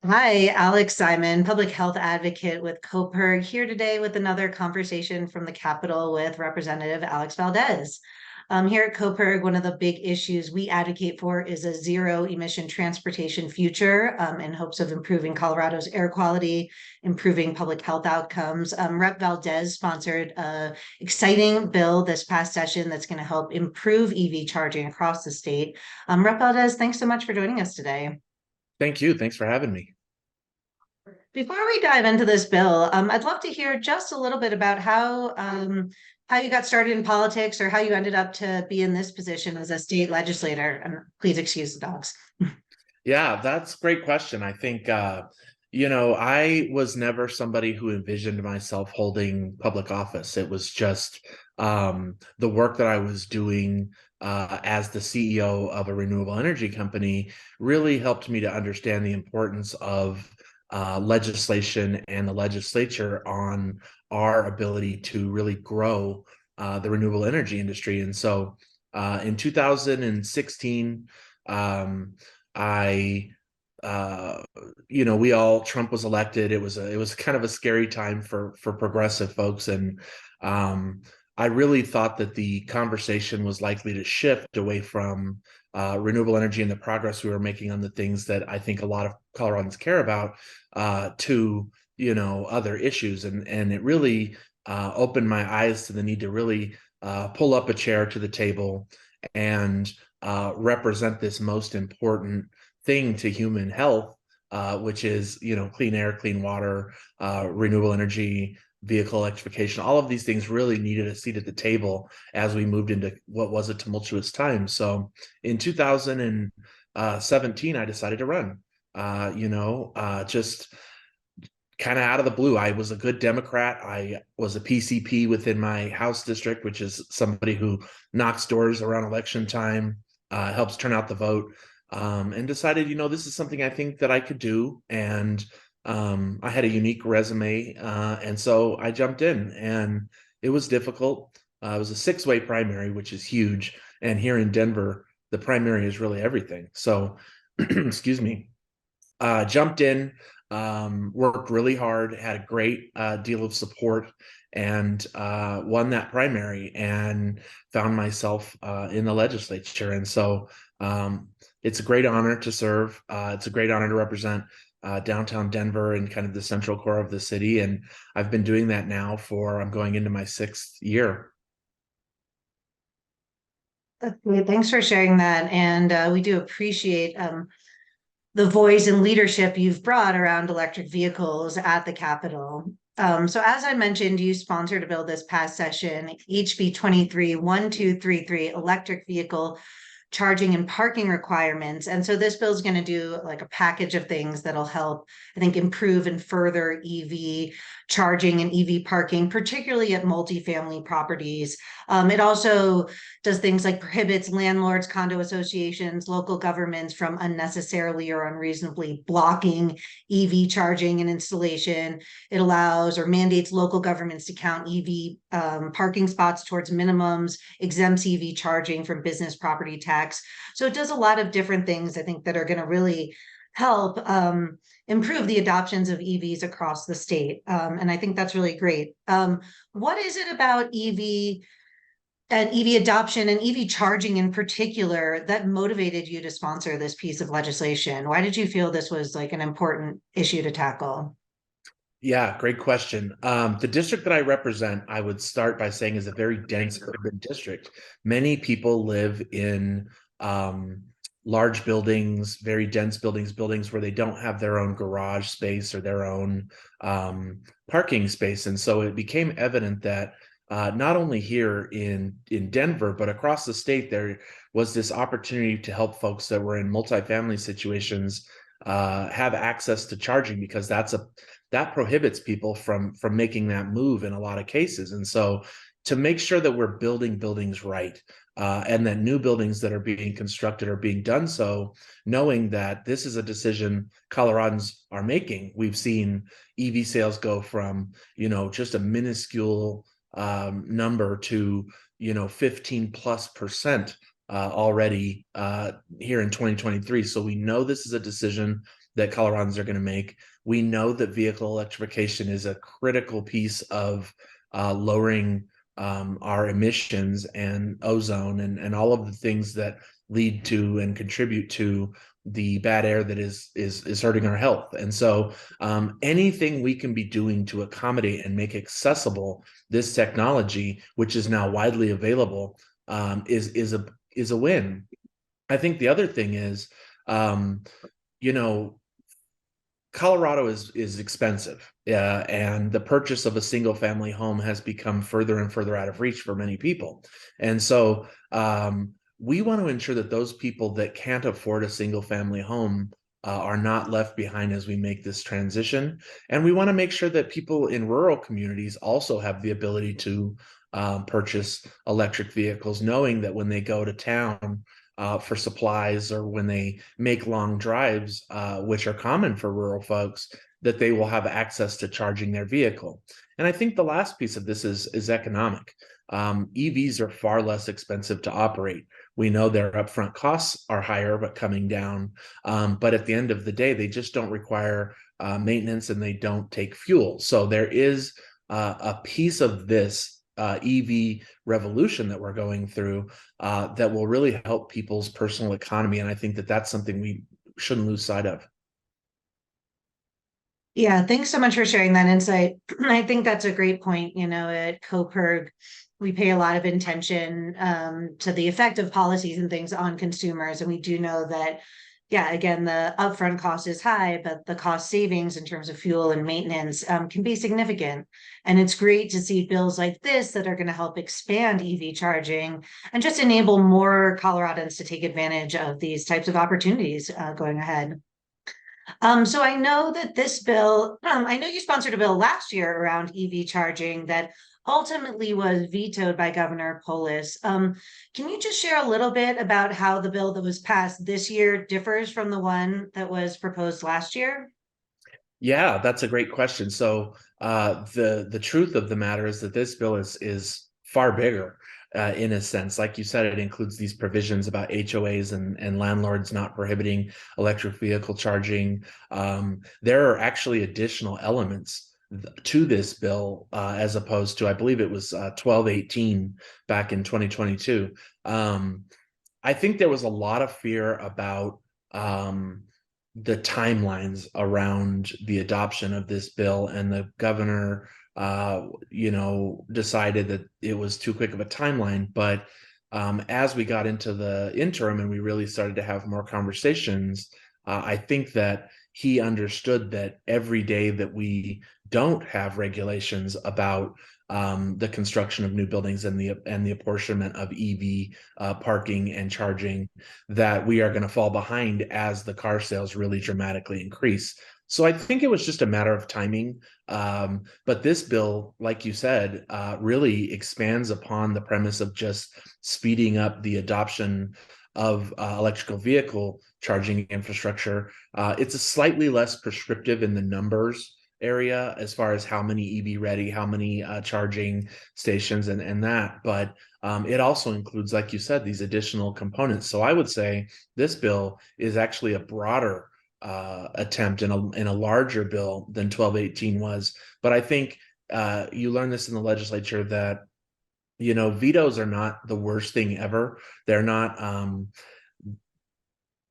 Hi, Alex Simon, public health advocate with CoPERG, here today with another conversation from the Capitol with Representative Alex Valdez. Here at CoPERG, one of the big issues we advocate for is a zero emission transportation future in hopes of improving Colorado's air quality, improving public health outcomes. Rep. Valdez sponsored an exciting bill this past session that's going to help improve EV charging across the state. Rep. Valdez, thanks so much for joining us today. Thank you. Thanks for having me. Before we dive into this bill, I'd love to hear just a little bit about how you got started in politics or how you ended up to be in this position as a state legislator. And please excuse the dogs. Yeah, that's a great question. I think, I was never somebody who envisioned myself holding public office. It was just the work that I was doing as the CEO of a renewable energy company really helped me to understand the importance of legislation and the legislature on our ability to really grow the renewable energy industry. And so in 2016, I we all Trump was elected. It was kind of a scary time for progressive folks, and I really thought that the conversation was likely to shift away from renewable energy and the progress we were making on the things that I think a lot of Coloradans care about to other issues, and it really opened my eyes to the need to really pull up a chair to the table and represent this most important thing to human health, which is clean air, clean water, renewable energy, vehicle electrification. All of these things really needed a seat at the table as we moved into what was a tumultuous time. So in 2017, I decided to run. Just kind of out of the blue. I was a good Democrat. I was a PCP within my House district, which is somebody who knocks doors around election time, helps turn out the vote, and decided, this is something I think that I could do. And I had a unique resume. And so I jumped in, and it was difficult. It was a six-way primary, which is huge. And here in Denver, the primary is really everything. So, excuse me, jumped in, worked really hard, had a great deal of support, and won that primary and found myself in the legislature. And so it's a great honor to serve. It's a great honor to represent downtown Denver and kind of the central core of the city. And I've been doing that now I'm going into my sixth year. Okay, thanks for sharing that. And we do appreciate the voice and leadership you've brought around electric vehicles at the Capitol. So as I mentioned, you sponsored a bill this past session, HB 23-1233, electric vehicle charging and parking requirements. And so this bill is going to do like a package of things that'll help, I think, improve and further EV charging and EV parking, particularly at multifamily properties. It also does things like prohibits landlords, condo associations, local governments from unnecessarily or unreasonably blocking EV charging and installation. It allows or mandates local governments to count EV parking spots towards minimums, exempts EV charging from business property tax. So it does a lot of different things, I think, that are going to really help improve the adoptions of EVs across the state. And I think that's really great. What is it about EV and EV adoption and EV charging in particular that motivated you to sponsor this piece of legislation? Why did you feel this was like an important issue to tackle? Yeah, great question. The district that I represent, I would start by saying, is a very dense urban district. Many people live in large buildings, very dense buildings where they don't have their own garage space or their own parking space. And so it became evident that not only here in Denver, but across the state, there was this opportunity to help folks that were in multifamily situations have access to charging, because that prohibits people from making that move in a lot of cases. And so to make sure that we're building buildings right, and that new buildings that are being constructed are being done so, knowing that this is a decision Coloradans are making. We've seen EV sales go from, just a minuscule number to, 15+% already here in 2023. So we know this is a decision that Coloradans are going to make. We know that vehicle electrification is a critical piece of lowering our emissions and ozone and all of the things that lead to and contribute to the bad air that is hurting our health. And so anything we can be doing to accommodate and make accessible this technology, which is now widely available, is a win. I think the other thing is, you know, Colorado is expensive, and the purchase of a single family home has become further and further out of reach for many people. And so we want to ensure that those people that can't afford a single family home are not left behind as we make this transition. And we want to make sure that people in rural communities also have the ability to purchase electric vehicles, knowing that when they go to town for supplies or when they make long drives, which are common for rural folks, that they will have access to charging their vehicle. And I think the last piece of this is economic. EVs are far less expensive to operate. We know their upfront costs are higher, but coming down. But at the end of the day, they just don't require maintenance and they don't take fuel. So there is a piece of this EV revolution that we're going through that will really help people's personal economy. And I think that that's something we shouldn't lose sight of. Yeah, thanks so much for sharing that insight. I think that's a great point. You know, at CoPerg, we pay a lot of attention to the effect of policies and things on consumers. And we do know that, yeah, again, the upfront cost is high, but the cost savings in terms of fuel and maintenance can be significant. And it's great to see bills like this that are going to help expand EV charging and just enable more Coloradans to take advantage of these types of opportunities going ahead. So I know that this bill, I know you sponsored a bill last year around EV charging that ultimately was vetoed by Governor Polis. Can you just share a little bit about how the bill that was passed this year differs from the one that was proposed last year? Yeah, that's a great question. So the truth of the matter is that this bill is far bigger in a sense. Like you said, it includes these provisions about HOAs and landlords not prohibiting electric vehicle charging. There are actually additional elements to this bill as opposed to, I believe it was 1218 back in 2022. I think there was a lot of fear about the timelines around the adoption of this bill, and the governor decided that it was too quick of a timeline. But as we got into the interim and we really started to have more conversations, I think that he understood that every day that we don't have regulations about the construction of new buildings and the apportionment of EV parking and charging, that we are going to fall behind as the car sales really dramatically increase. So I think it was just a matter of timing. But this bill, like you said, really expands upon the premise of just speeding up the adoption of electrical vehicle charging infrastructure. It's a slightly less prescriptive in the numbers area as far as how many EV ready, how many charging stations and that. But it also includes, like you said, these additional components. So I would say this bill is actually a broader attempt in a larger bill than 1218 was. But I think you learn this in the legislature that vetoes are not the worst thing ever. They're not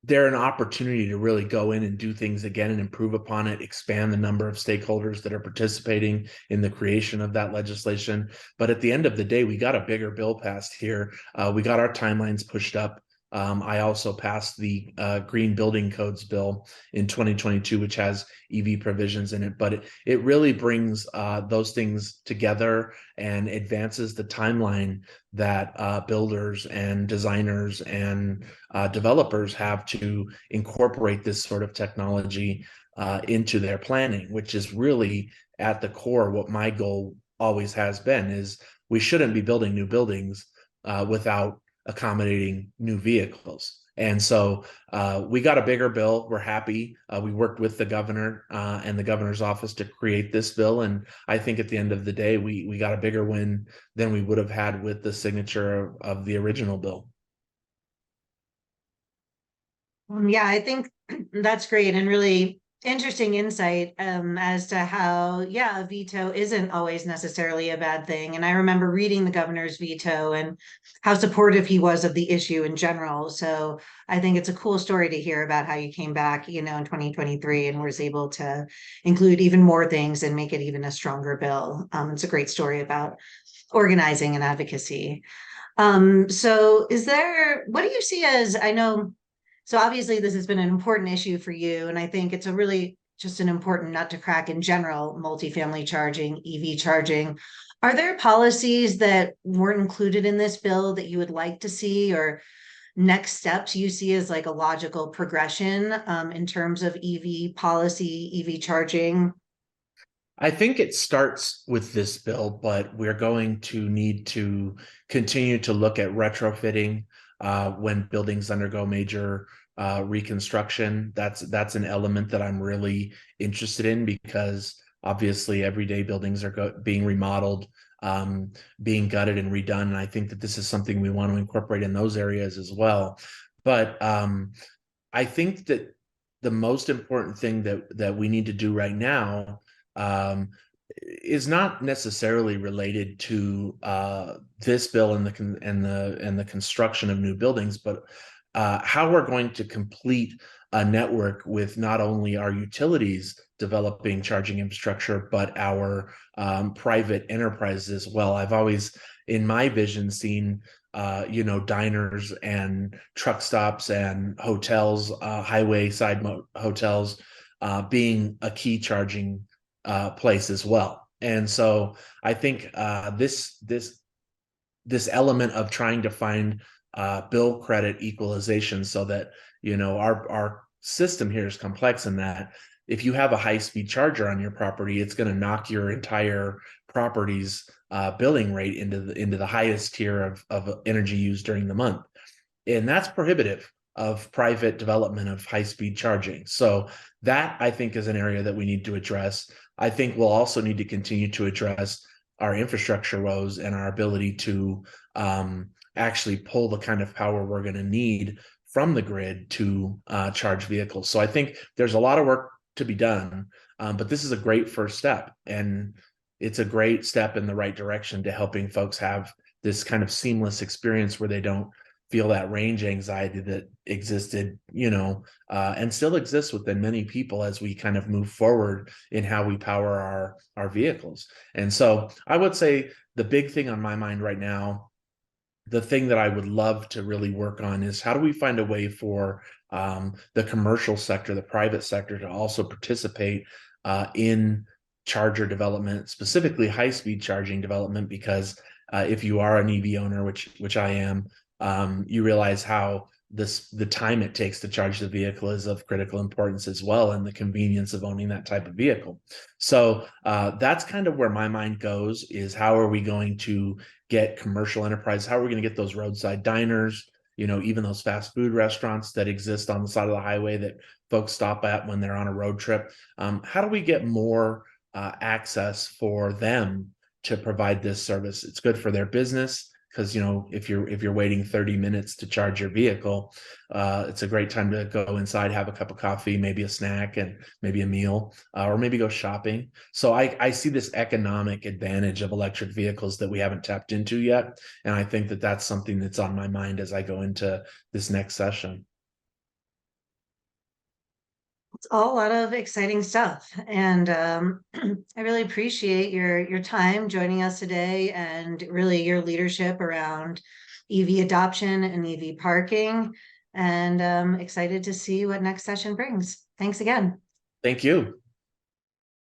they're an opportunity to really go in and do things again and improve upon it, expand the number of stakeholders that are participating in the creation of that legislation. But at the end of the day, we got a bigger bill passed here. We got our timelines pushed up. I also passed the Green Building Codes bill in 2022, which has EV provisions in it. But it really brings those things together and advances the timeline that builders and designers and developers have to incorporate this sort of technology into their planning, which is really at the core what my goal always has been, is we shouldn't be building new buildings without accommodating new vehicles. And so we got a bigger bill. We're happy. We worked with the governor and the governor's office to create this bill. And I think at the end of the day, we got a bigger win than we would have had with the signature of the original bill. Yeah, I think That's great and really interesting insight as to how, yeah, a veto isn't always necessarily a bad thing. And I remember reading the governor's veto and how supportive he was of the issue in general. So I think it's a cool story to hear about how you came back, in 2023 and was able to include even more things and make it even a stronger bill. It's a great story about organizing and advocacy. So what do you see as, I know, so obviously this has been an important issue for you, and I think it's a really just an important nut to crack in general, multifamily charging, EV charging. Are there policies that weren't included in this bill that you would like to see or next steps you see as like a logical progression in terms of EV policy, EV charging? I think it starts with this bill, but we're going to need to continue to look at retrofitting when buildings undergo major reconstruction. That's an element that I'm really interested in because obviously everyday buildings are being remodeled, being gutted and redone. And I think that this is something we want to incorporate in those areas as well. But I think that the most important thing that we need to do right now um, is not necessarily related to this bill and the construction of new buildings, but how we're going to complete a network with not only our utilities developing charging infrastructure, but our private enterprises as well. I've always, in my vision, seen diners and truck stops and hotels, highway side hotels, being a key charging place as well. And so I think this element of trying to find bill credit equalization so that our system here is complex in that if you have a high speed charger on your property, it's going to knock your entire property's billing rate into the highest tier of energy used during the month, and that's prohibitive of private development of high speed charging. So that I think is an area that we need to address. I think we'll also need to continue to address our infrastructure woes and our ability to actually pull the kind of power we're going to need from the grid to charge vehicles. So I think there's a lot of work to be done, but this is a great first step, and it's a great step in the right direction to helping folks have this kind of seamless experience where they don't feel that range anxiety that existed, and still exists within many people as we kind of move forward in how we power our vehicles. And so I would say the big thing on my mind right now, the thing that I would love to really work on is how do we find a way for the commercial sector, the private sector to also participate in charger development, specifically high-speed charging development, because if you are an EV owner, which I am, you realize how the time it takes to charge the vehicle is of critical importance as well, and the convenience of owning that type of vehicle. So that's kind of where my mind goes, is how are we going to get commercial enterprise, how are we going to get those roadside diners, even those fast food restaurants that exist on the side of the highway that folks stop at when they're on a road trip. How do we get more access for them to provide this service? It's good for their business, because if you're waiting 30 minutes to charge your vehicle, it's a great time to go inside, have a cup of coffee, maybe a snack, and maybe a meal, or maybe go shopping. So I see this economic advantage of electric vehicles that we haven't tapped into yet, and I think that that's something that's on my mind as I go into this next session. It's all a lot of exciting stuff. And I really appreciate your time joining us today and really your leadership around EV adoption and EV parking. And excited to see what next session brings. Thanks again. Thank you.